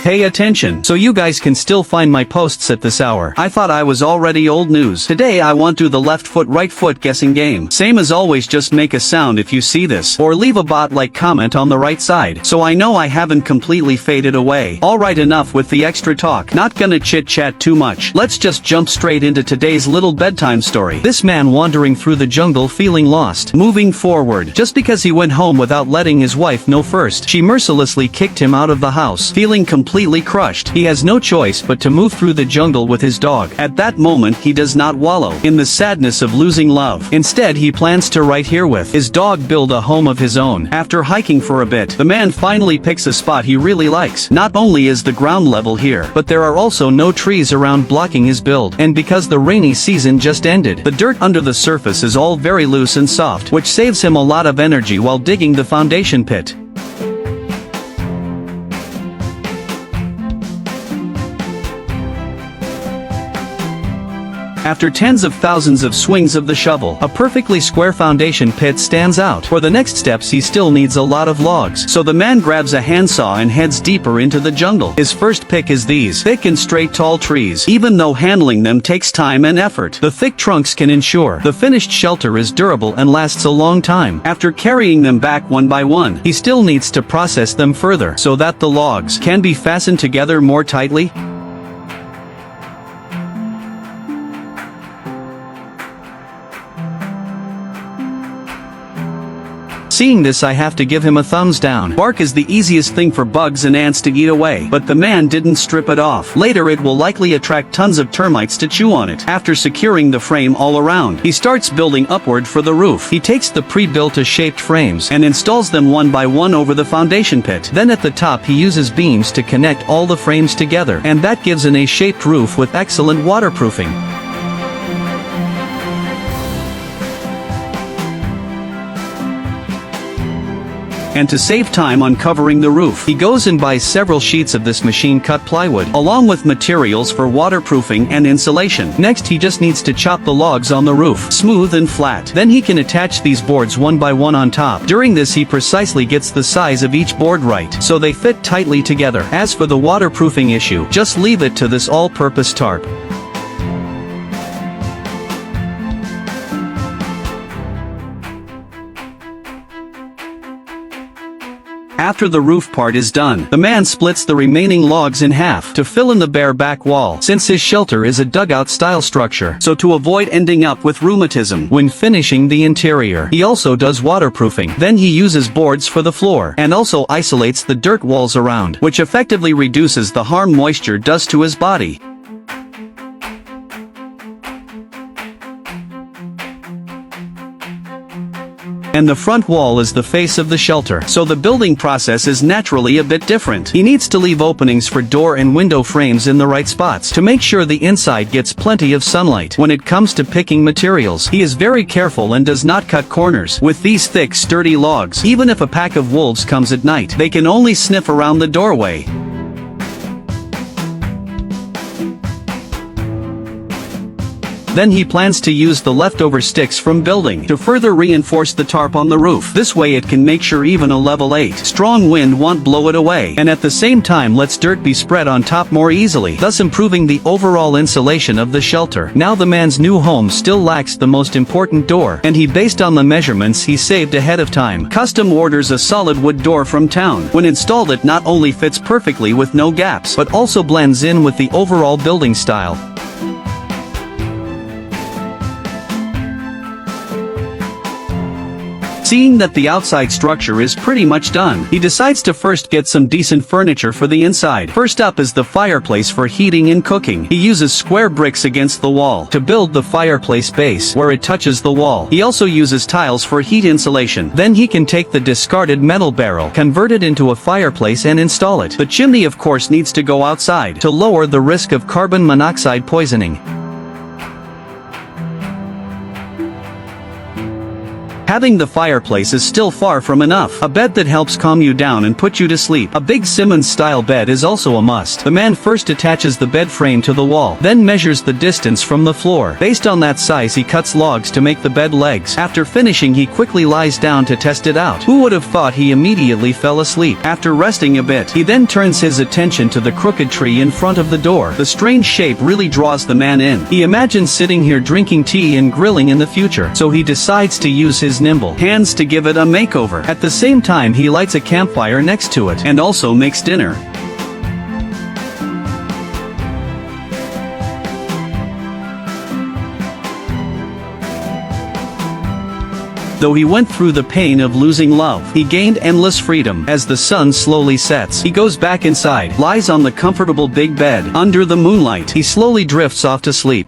Pay attention, so you guys can still find my posts at this hour. I thought I was already old news. Today I want to do the left foot right foot guessing game. Same as always, just make a sound if you see this, or leave a bot-like comment on the right side, so I know I haven't completely faded away. Alright, enough with the extra talk. Not gonna chit-chat too much. Let's just jump straight into today's little bedtime story. This man wandering through the jungle feeling lost. Moving forward, just because he went home without letting his wife know first, she mercilessly kicked him out of the house. Feeling completely crushed, he has no choice but to move through the jungle with his dog. At that moment he does not wallow in the sadness of losing love. Instead he plans to right here with his dog build a home of his own. After hiking for a bit, the man finally picks a spot he really likes. Not only is the ground level here, but there are also no trees around blocking his build, and because the rainy season just ended, the dirt under the surface is all very loose and soft, which saves him a lot of energy while digging the foundation pit. After tens of thousands of swings of the shovel, a perfectly square foundation pit stands out. For the next steps he still needs a lot of logs, so the man grabs a handsaw and heads deeper into the jungle. His first pick is these thick and straight tall trees. Even though handling them takes time and effort, the thick trunks can ensure the finished shelter is durable and lasts a long time. After carrying them back one by one, he still needs to process them further so that the logs can be fastened together more tightly. Seeing this, I have to give him a thumbs down. Bark is the easiest thing for bugs and ants to eat away, but the man didn't strip it off. Later it will likely attract tons of termites to chew on it. After securing the frame all around, he starts building upward for the roof. He takes the pre-built shaped frames and installs them one by one over the foundation pit. Then at the top he uses beams to connect all the frames together, and that gives an A-shaped roof with excellent waterproofing. And to save time on covering the roof, he goes and buys several sheets of this machine-cut plywood, along with materials for waterproofing and insulation. Next he just needs to chop the logs on the roof, smooth and flat. Then he can attach these boards one by one on top. During this he precisely gets the size of each board right, so they fit tightly together. As for the waterproofing issue, just leave it to this all-purpose tarp. After the roof part is done, the man splits the remaining logs in half to fill in the bare back wall, since his shelter is a dugout-style structure, so to avoid ending up with rheumatism when finishing the interior. He also does waterproofing. Then he uses boards for the floor, and also isolates the dirt walls around, which effectively reduces the harm moisture does to his body. And the front wall is the face of the shelter, so the building process is naturally a bit different. He needs to leave openings for door and window frames in the right spots to make sure the inside gets plenty of sunlight. When it comes to picking materials, he is very careful and does not cut corners. With these thick, sturdy logs, even if a pack of wolves comes at night, they can only sniff around the doorway. Then he plans to use the leftover sticks from building to further reinforce the tarp on the roof. This way it can make sure even a level 8 strong wind won't blow it away, and at the same time lets dirt be spread on top more easily, thus improving the overall insulation of the shelter. Now the man's new home still lacks the most important door, and he, based on the measurements he saved ahead of time, custom orders a solid wood door from town. When installed, it not only fits perfectly with no gaps, but also blends in with the overall building style. Seeing that the outside structure is pretty much done, he decides to first get some decent furniture for the inside. First up is the fireplace for heating and cooking. He uses square bricks against the wall to build the fireplace base where it touches the wall. He also uses tiles for heat insulation. Then he can take the discarded metal barrel, convert it into a fireplace and install it. The chimney of course needs to go outside to lower the risk of carbon monoxide poisoning. Having the fireplace is still far from enough. A bed that helps calm you down and put you to sleep. A big Simmons-style bed is also a must. The man first attaches the bed frame to the wall, then measures the distance from the floor. Based on that size he cuts logs to make the bed legs. After finishing he quickly lies down to test it out. Who would have thought he immediately fell asleep? After resting a bit, he then turns his attention to the crooked tree in front of the door. The strange shape really draws the man in. He imagines sitting here drinking tea and grilling in the future, so he decides to use his nimble hands to give it a makeover. At the same time he lights a campfire next to it, and also makes dinner. Though he went through the pain of losing love, he gained endless freedom. As the sun slowly sets, he goes back inside, lies on the comfortable big bed. Under the moonlight, he slowly drifts off to sleep.